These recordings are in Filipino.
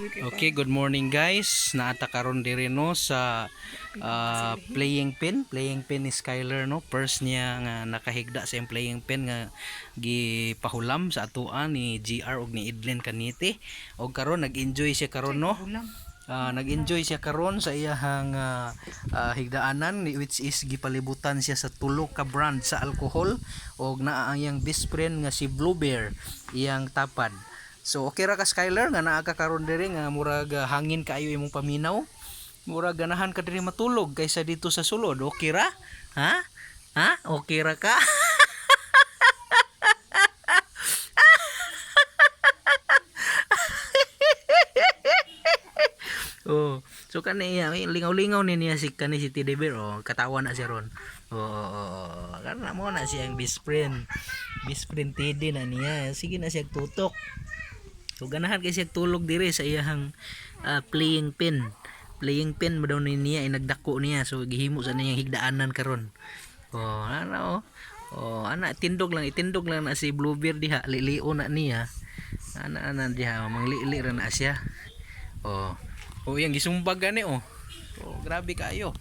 Okay, good morning guys. Naata karon diri no sa playing pen. Playing pen ni Skyler no. First niya nga nakahigda sa iyang playing pen nga gipahulam sa atuan ni GR ug ni Idlen kanite. Og karon nag-enjoy siya karon no. Nag-enjoy siya karon sa iyang higdaanan which is gipalibutan siya sa tulo ka brand sa alcohol og naa ang iyang best friend nga si Blue Bear iyang tapad. So okay ra ka Skyler nga naa ka karon diri nga murag hangin kaayo imong paminaw. Murag ganahan ka diri matulog kaysa dito sa sulod. Okay ra? Ha? Ha? Okay ra ka? Oh, so kani lingaw-lingaw ni niya si kani si Teddy Bear oh, katawa na siya ron. Kana mo na siya ang best friend. Best friend Teddy na niya. Sige na siya tutok. So ganahan kay siya tulog dire sa iyang playing pen. Playing pen mo daw ni niya ay nagdako niya. So gihimo sa niyang higdaanan karon. Oh, ano ana itindog lang na si Bluebeard diha, lilio na niya. Ana diha, manglili ra na siya. Oh, yang gisumbag gani oh. Oh, grabe kayo.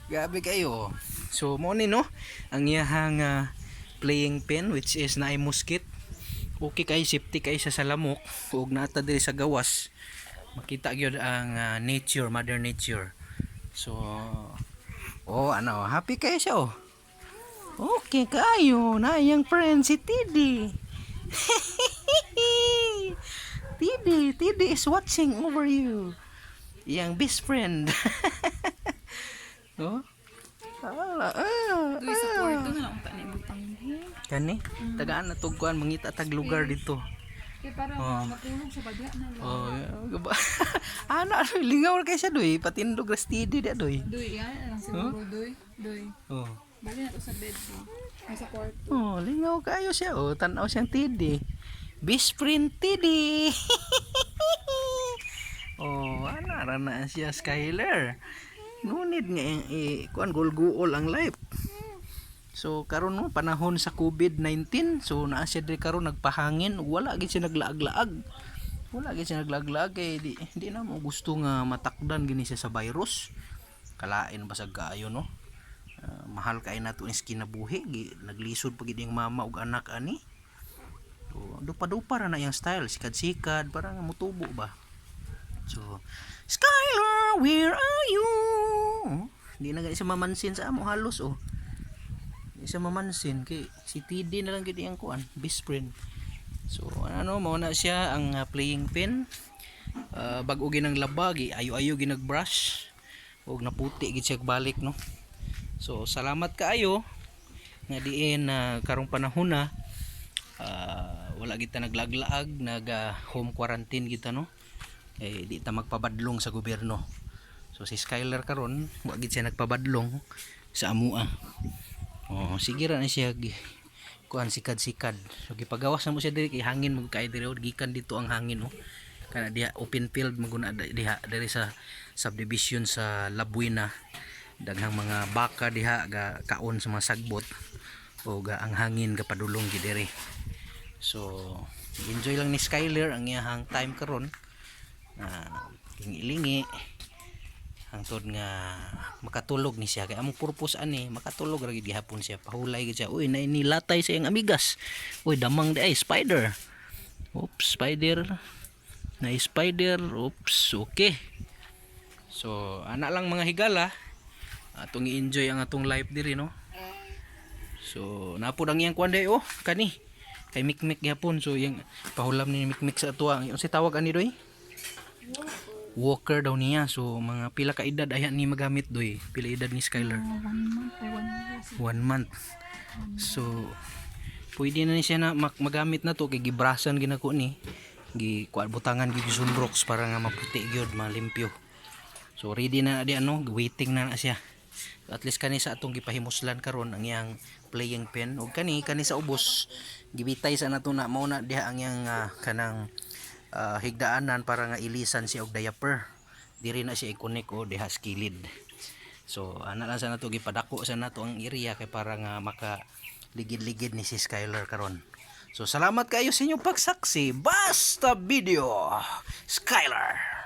Grabe kayo. So mo ni no, ang iyang playing pen which is naay musket. Okay kay safety kay sa lamok ug naata diri sa gawas. Makita gyud ang nature, mother nature. So happy kay siya oh. Okay kayo na iyang friend si Teddy. Teddy is watching over you. Yang best friend. Oh. Doy sa kwarto na lang pa ni butang din. Kani tagaan na tugkuan mangita tag lugar dito. Kaya para matulog sa badya na lang. Lingaw kay siya doy, patindog ras Teddy dia doy. Doy, yan lang siguro doy. Oh. Bali na to sa bed doy. Ay sa kwarto. Oh, lingaw kayo siya oh, tanaw siyang Teddy. Best friend Teddy. Oh, ana na siya Skyler. No need nga kuan gulguol ang life. So karon no panahon sa COVID-19, so naa siya diri karon nagpahangin, wala gid siya naglaag-laag. Wala gid siya naglaag-laag kay di na mo gusto nga matakdan gini siya sa virus. Kalain basag kaayo no. Mahal kay nato is kinabuhi, naglisod pa gid yung mama ug anak ani. So dupa-dupa ra na yang style, sikad-sikad para nga mutubo ba. So Skyler, where are you? Di na gani siya mamansin sa amo halos oh. Di siya mamansin kay si Teddy na lang gid iyang kuan, best friend. So mao na siya ang playing pen. Bag-o ginang labag, ayo-ayo ginag-brush ug naputi gid siya balik no. So salamat kaayo nga diin karong panahon na wala kita naglaglaag, home quarantine kita no. Di ta magpabadlong sa gobyerno. So si Skyler karon wa gid siya nagpabadlong sa amua. Oh, sige ra na siya kuan sikad-sikad. So gipagawas na mo siya diri kay hangin mo kay diri gikan dito ang hangin oh. Kana diha open field maguna diha diri sa subdivision sa Labuina. Daghang mga baka diha ga kaon sa mga sagbot o ang hangin gapadulong gid diri. So enjoy lang ni Skyler ang iyang time karon. Lingi-lingi hangtod nga makatulog ni siya kay among purpose ani makatulog ra gid gihapon siya, pahulay gid siya. Uy nilatay sa iyang amigas. Uy damang di ay spider. Oops, spider. Spider. Oops, okay. So ana lang mga higala atong i-enjoy ang atong life diri no. So napod ang iyang kuan day oh kani kay mikmik gihapon. So yung pahulam ni mikmik sa atuwa yung si tawag ani doy walker daw niya. So mga pila ka edad ayan ni magamit doy, pila edad ni Skyler? 1 month. So pwede na ni siya na magamit na to kay gibrasan ginako ni butangan gid sunbrox para nga maputi gyud malimpyo. So ready na di waiting na siya. So, at least kani sa atong gipahimuslan karon ang iyang playing pen ug kani sa ubos gibitay sa nato na mao na diha ang iyang kanang higdaanan para nga ilisan siya og diaper. Diri na siya ikonik o diha skilid. So ana lang sa nato gipadako sa nato ang area kay para nga maka ligid-ligid ni si Skyler karon. So salamat kayo sa inyong pagsaksi. Basta Video Skylar.